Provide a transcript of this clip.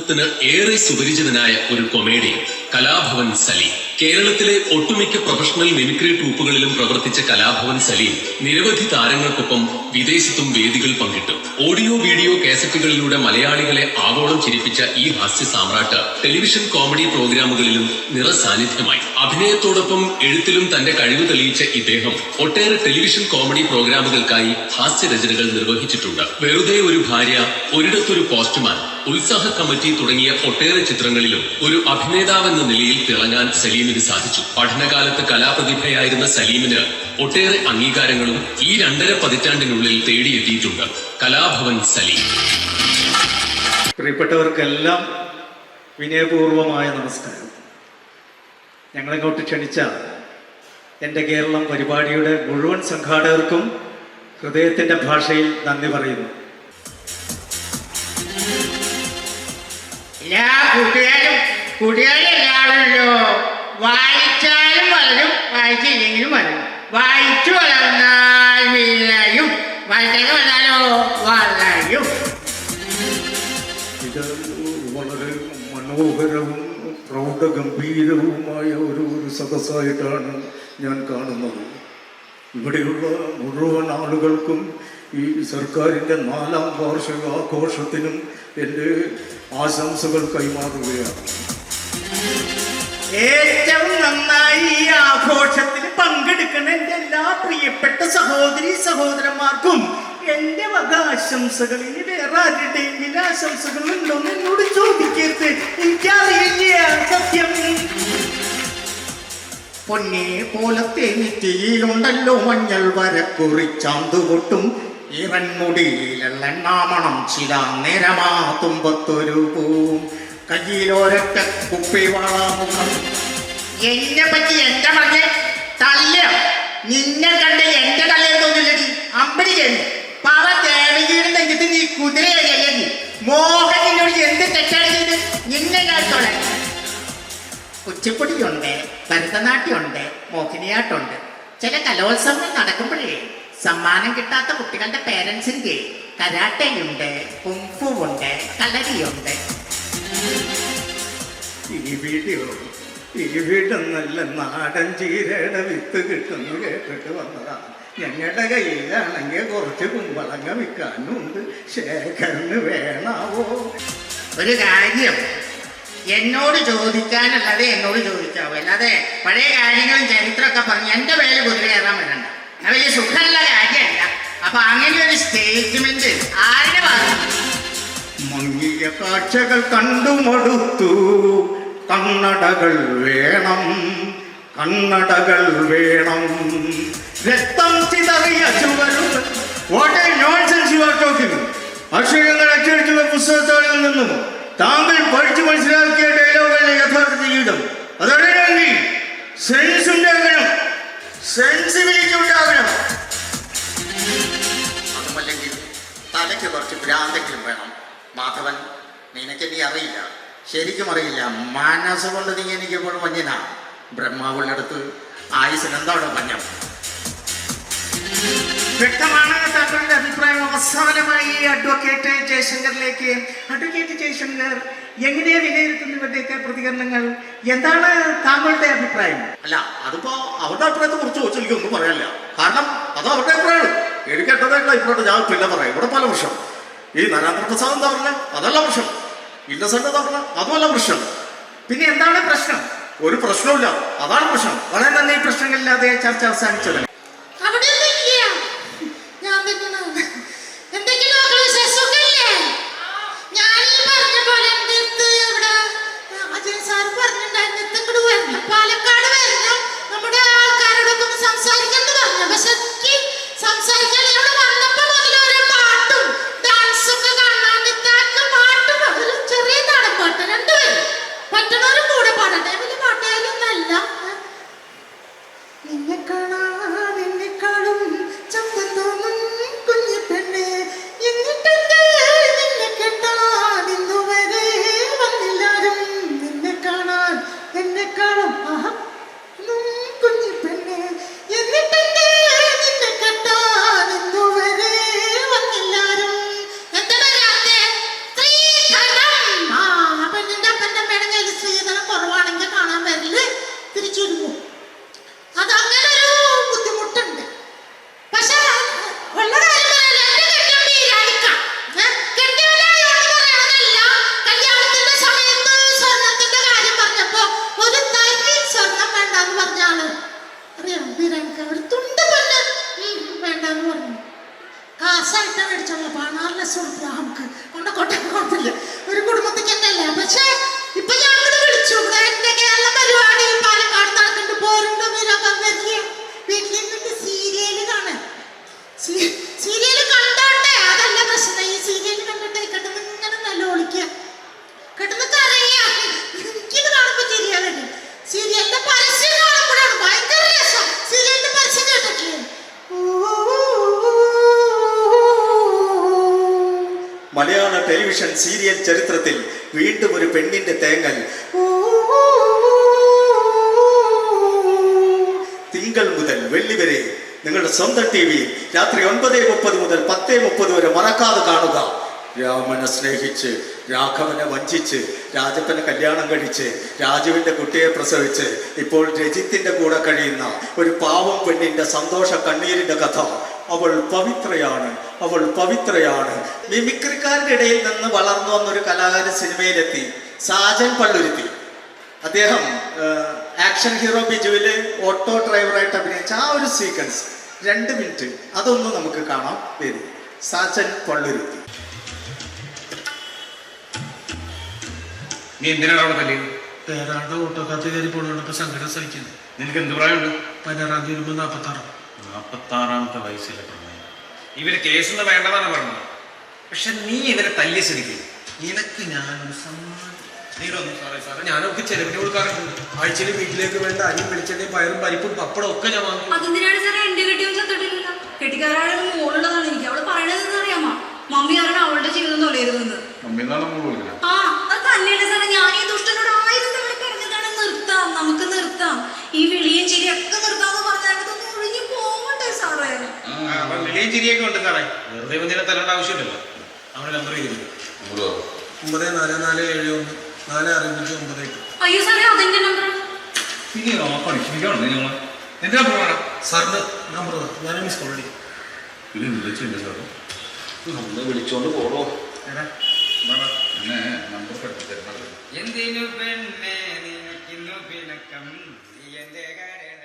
പൊതുസമൂഹത്തിന് ഏറെ സുപരിചിതനായ ഒരു കൊമേഡിയൻ കലാഭവൻ സലീം. കേരളത്തിലെ ഒട്ടുമിക്ക പ്രൊഫഷണൽ മിമിക്രി ട്രൂപ്പുകളിലും പ്രവർത്തിച്ച കലാഭവൻ സലീം നിരവധി താരങ്ങൾക്കൊപ്പം വിദേശത്തും വേദികൾ പങ്കിട്ടു. ഓഡിയോ വീഡിയോ കാസറ്റുകളിലൂടെ മലയാളികളെ ആവോളം ചിരിപ്പിച്ച ഈ ഹാസ്യ സാമ്രാട്ട് ടെലിവിഷൻ കോമഡി പ്രോഗ്രാമുകളിലും നിറസാന്നിധ്യമായി. അഭിനയത്തോടൊപ്പം എഴുത്തിലും തന്റെ കഴിവ് തെളിയിച്ച ഇദ്ദേഹം ഒട്ടേറെ ടെലിവിഷൻ കോമഡി പ്രോഗ്രാമുകൾക്കായി ഹാസ്യരചനകൾ നിർവഹിച്ചിട്ടുണ്ട്. വെറുതെ ഒരു ഭാര്യ, ഒരിടത്തൊരു പോസ്റ്റ്മാൻ, ഉത്സാഹ കമ്മിറ്റി തുടങ്ങിയ ഒട്ടേറെ ചിത്രങ്ങളിലും ഒരു അഭിനേതാവെന്ന നിലയിൽ തിളങ്ങാൻ സലീമിന് സാധിച്ചു. പഠനകാലത്ത് കലാപ്രതിഭയായിരുന്ന സലീമിന് ഒട്ടേറെ അംഗീകാരങ്ങളും ഈ 2.5 പതിറ്റാണ്ടിനുള്ളിൽ തേടിയെത്തിയിട്ടുണ്ട്. കലാഭവൻ സലീം. പ്രിയപ്പെട്ടവർക്കെല്ലാം വിനയപൂർവമായ നമസ്കാരം. ഞങ്ങളിങ്ങോട്ട് ക്ഷണിച്ച എൻ്റെ കേരളം പരിപാടിയുടെ മുഴുവൻ സംഘാടകർക്കും ഹൃദയത്തിൻ്റെ ഭാഷയിൽ നന്ദി പറയുന്നു. എല്ലാ കൂട്ടുകാരും എല്ലാവരുമല്ലോ. വായിച്ചാലും വളരും, വായിച്ചില്ലെങ്കിലും വളരും. വായിച്ചു വളർന്നാൽ വീഴയും, വായിച്ചാലും വന്നാലോ വളരും. ഇത് വളരെ മനോഹരവും പ്രൗഢഗംഭീരവുമായ ഒരു സദസ്സായിട്ടാണ് ഞാൻ കാണുന്നത്. ഇവിടെയുള്ള മുഴുവൻ ആളുകൾക്കും ഈ സർക്കാരിൻ്റെ 4ാം വാർഷിക ആഘോഷത്തിനും എൻ്റെ ആശംസകൾ കൈമാറുകയാണ്. ഏറ്റവും നന്നായി ഈ ആഘോഷത്തിൽ പങ്കെടുക്കുന്ന എൻ്റെ എല്ലാ പ്രിയപ്പെട്ട സഹോദരന്മാർക്കും എൻ്റെ വക ആശംസകൾ. ഇനി വേറെ ആരുടെയെങ്കിലും ആശംസകൾ ഉണ്ടോന്ന് എന്നോട് ചോദിക്കരുത്, എനിക്കറിയില്ല സത്യം. പൊന്നെ പോലത്തെ നെറ്റിയിലുണ്ടല്ലോ മഞ്ഞൾ വരക്കുറിച്ചാന്തു പൊട്ടും, ഇറൻമുടിയിലെണ്ണാമണം ചില നേരമാ തുമ്പത്തൊരു പൂവും, കയ്യിലൊരൊറ്റ കുപ്പി വളാമുഖം. എന്നെ പറ്റി എന്റെ പറഞ്ഞ് തല്ല, നിന്നെ കണ്ട് എന്റെ തലയിൽ തോന്നില്ലടി. അമ്പടി കഴിഞ്ഞു പവ ദേവഗീയുടെ നെഞ്ചത്ത് നീ കുതിരയല്ലേ. മോഹൻ നിന്നോട് എന്ത് തെറ്റാണ് ചെയ്ത്? നിന്നെ കാത്തോളെ. കുച്ചിപ്പുടിയുണ്ട്, ഭരതനാട്യമുണ്ട്, മോഹിനിയാട്ടമുണ്ട്. ചില കലോത്സവങ്ങൾ നടക്കുമ്പോഴേ സമ്മാനം കിട്ടാത്ത കുട്ടികളുടെ പേരൻസിൻ്റെ കരാട്ടയുണ്ട്, കുംഫുവുണ്ട്, കളരിയുണ്ട്. ഈ വീടും നല്ല നാടൻ ചീരയുടെ വിത്ത് കിട്ടുന്നു കേട്ടിട്ട് വന്നതാണ്. ഞങ്ങളുടെ കയ്യിലാണെങ്കിൽ കുറച്ച് കുമ്പളങ്ങ വിൽക്കാനുണ്ട്. ശേഖരന് വേണാവോ? ഒരു കാര്യം എന്നോട് ചോദിക്കാനുള്ളത് എന്നോട് ചോദിക്കാവൂ, അല്ലാതെ പഴയ കാര്യങ്ങളും ചരിത്രമൊക്കെ പറഞ്ഞ് എൻ്റെ പേര് കുതിര കയറാൻ വരണ്ട. അത് വലിയ സുഖമുള്ള കാര്യമല്ല. അപ്പൊ അങ്ങനെ ഒരു സ്റ്റേറ്റ്മെന്റ് ആരുടെ പറഞ്ഞു? മങ്ങിയ കാഴ്ചകൾ കണ്ടു മടുത്തു, കണ്ണടകൾ വേണം, കണ്ണടകൾ വേണം. രക്തം ചിതറിയ ചുവരുകൾ. What a nonsense you are talking. അക്ഷരങ്ങൾ അച്ചടിച്ചുള്ള പുസ്തകത്താളിൽ നിന്നും താങ്കൾ പഠിച്ചു മനസ്സിലാക്കിയ ഡയലോഗുകളുടെ യഥാർത്ഥ ജീവിതം അതറിയണമെങ്കിൽ സെൻസ് ഉണ്ടാകണം, സെൻസിബിലിറ്റി ഉണ്ടാകണം. അതുമല്ലെങ്കിൽ തലയ്ക്ക് കുറച്ച് ഭ്രാന്തെങ്കിലും വേണം. മാധവൻ, നിനക്ക് നീ അറിയില്ല, ശരിക്കും അറിയില്ല. മനസ്സുകൊണ്ട് നീ എനിക്ക് എപ്പോഴും മഞ്ഞനാ. ബ്രഹ്മാവുള്ള അടുത്ത് ആയുസിന് എന്താണോ മഞ്ഞം? വ്യക്തമാണ് താങ്കളുടെ അഭിപ്രായം. അവസാനമായി അഡ്വക്കേറ്റ് ജയശങ്കറിലേക്ക്. അഡ്വക്കേറ്റ് ജയശങ്കർ, എങ്ങനെയാ വിലയിരുത്തുന്ന ഇവരുടെയൊക്കെ പ്രതികരണങ്ങൾ? എന്താണ് താങ്കളുടെ അഭിപ്രായം? അല്ല, അതിപ്പോ അവരുടെ അഭിപ്രായത്തെ കുറിച്ച് ചോദിച്ചാൽ എനിക്കൊന്നും പറയാനില്ല. കാരണം അത് അവരുടെ അഭിപ്രായമാണ്. എനിക്ക് എട്ടതായിട്ടുള്ള അഭിപ്രായം ഞാൻ പിന്നെ പറയാം. ഇവിടെ പല പ്രശ്നം. ഈ നരേന്ദ്രപ്രസാദ് എന്താ പറഞ്ഞ അതല്ല പ്രശ്നം, ഇന്നസെന്റ് എന്താ പറഞ്ഞ അതുമല്ല പ്രശ്നം. പിന്നെ എന്താണ് പ്രശ്നം? ഒരു പ്രശ്നമില്ല, അതാണ് പ്രശ്നം. വളരെ നന്ദി. പ്രശ്നങ്ങളില്ലാതെ ചർച്ച അവസാനിച്ചത്. പാലക്കാട് വരണം, നമ്മുടെ ആൾക്കാരോടൊക്കെ ഒന്ന് സംസാരിക്കാന്ന് പറഞ്ഞു. പക്ഷെ സംസാരിക്കാൻ ഇവിടെ വന്നപ്പോ മുതൽ ഒരു പാട്ടും ഡാൻസും ഒക്കെ കാണാൻ പാട്ടും അതിലും ചെറിയ നാടൻ പാട്ട് രണ്ടുപേരും പറ്റുന്നവരും കൂടെ പാടട്ടെ. വലിയ പാട്ടുകാരൊന്നല്ല. നിന്നെ കാണാൻ ഒറ്റ മേടിച്ചോളൂ 16 ലക്ഷം റുപ്യ നമുക്ക് കൊണ്ടക്കോട്ടെ, കുഴപ്പമില്ല, ഒരു കുടുംബത്തേക്ക് തന്നെയല്ലേ. പക്ഷേ ഇപ്പൊ ഞാൻ അങ്ങോട്ട് വിളിച്ചു, ഇവിടെ എന്റെ കേരള പരിപാടി പാലക്കാട് നടക്കുന്നുണ്ട്, പോരുണ്ട് വീട്ടിലിരുന്നിട്ട് സീരിയല് കാണാൻ. സീരിയല് കണ്ടോട്ടെ, അതല്ല പ്രശ്നം. ഈ സീരിയല് കണ്ടിട്ട് കിടന്ന് ഇങ്ങനെ നല്ല ഒളിക്കുക, കിടന്ന് കരയാ. എനിക്കിത് കാണുമ്പോ ചിരിയാ വരും. സീരിയലിന്റെ പരസ്യം കാണുമ്പോഴാണ് ഭയങ്കര രസം. സീരിയലിന്റെ പരസ്യം കേട്ടിട്ടില്ലേ? മലയാള ടെലിവിഷൻ സീരിയൽ ചരിത്രത്തിൽ വീണ്ടും ഒരു പെണ്ണിന്റെ തേങ്ങൽ. തിങ്കൾ മുതൽ വെള്ളി വരെ നിങ്ങളുടെ സ്വന്തം ടി വിയിൽ രാത്രി 9:30 മുതൽ 10:30 വരെ മറക്കാതെ കാണുക. രാമനെ സ്നേഹിച്ച്, രാഘവനെ വഞ്ചിച്ച്, രാജപ്പനെ കല്യാണം കഴിച്ച്, രാജുവിൻ്റെ കുട്ടിയെ പ്രസവിച്ച്, ഇപ്പോൾ രജിത്തിന്റെ കൂടെ കഴിയുന്ന ഒരു പാവം പെണ്ണിന്റെ സന്തോഷ കണ്ണീരിന്റെ കഥ. അവൾ പവിത്രയാണ്, അവൾ പവിത്രയാണ്. മിമിക്രിക്കാരുടെ ഇടയിൽ നിന്ന് വളർന്നു വന്നൊരു കലാകാരൻ സിനിമയിലെത്തി, സാജൻ പള്ളുരുത്തി. അദ്ദേഹം ആക്ഷൻ ഹീറോ ബിജുവില് ഓട്ടോ ഡ്രൈവറായിട്ട് അഭിനയിച്ച ആ ഒരു സീക്വൻസ് 2 മിനിറ്റ് അതൊന്ന് നമുക്ക് കാണാം. വരും സാജൻ പള്ളുരുത്തി. നീ എന്തിനാണ് അവിടെ തല്ലിയത്? പേരാണ്ട് ഓട്ടോക്കകത്ത് കയറി പോണപ്പോ സങ്കടം സഹിക്കുന്നു. നിനക്ക് എന്ത് പ്രായമുണ്ട്? 16 തീയതി 46. 46-ാമത്തെ വയസ്സിലെ ഇവര് കേസൊന്നും വേണ്ടതാണ് പറഞ്ഞത്. പക്ഷെ നീ ഇവരെ തല്ലിയ ശരിക്കും നിനക്ക് ഞാനൊരു സമ്മാനം. സാറേ ഞാനൊക്കെ ചെലവിന് കൊടുക്കാറുണ്ട്. ആഴ്ചയിൽ വീട്ടിലേക്ക് വേണ്ട അരിയും വെളിച്ചെണ്ണയും പയറും പരിപ്പും പപ്പടം ഒക്കെ ഞാൻ വാങ്ങും. അതെന്തിനാണ് സാറേ എന്റെ കെട്ടിയും ചത്തിട്ടില്ല? കെട്ടിക്കാരാണ് മോളുള്ളതാണ്. എനിക്ക് അവള് പറയണതെന്ന് അറിയാമോ? മമ്മി കാരണം അവളുടെ ജീവിതം തൊലയരുതെന്ന്. ആ അത് തന്നെയല്ലേ സാറേ, ഞാൻ ഈ ദുഷ്ടനോട് 1000 തവണ പറഞ്ഞതാണ് നിർത്താം, നമുക്ക് നിർത്താം, ഈ വിളിയും ചിരിയൊക്കെ നിർത്താന്ന് പറഞ്ഞാൽ ഇതൊന്നും ഒഴിഞ്ഞു പോകട്ടെ സാറേ. വിളിയും ചിരിയൊക്കെ ഉണ്ട് സാറേ, വെറുതെ ഒന്നിനെ തല്ലേണ്ട ആവശ്യമില്ലല്ലോ. നമ്മുടെ നമ്പർ ചെയ്തില്ല 94414659. അയ്യോ സാറേ അതെന്റെ നമ്പറാണ്. പിന്നെ പഠിപ്പിക്കണം നിങ്ങൾ എന്തിനാ പോകണം? സാറിന് നമ്പർ ഞാൻ മിസ് കോൾ അടിക്കും. വിളിച്ചോണ്ട് പോടോ. നമ്പർ പഠിപ്പിച്ചു. എന്തിനു പെണ്ണേ നിനക്കിന്നു പിണക്കം, നീ എന്റെ കാര്യം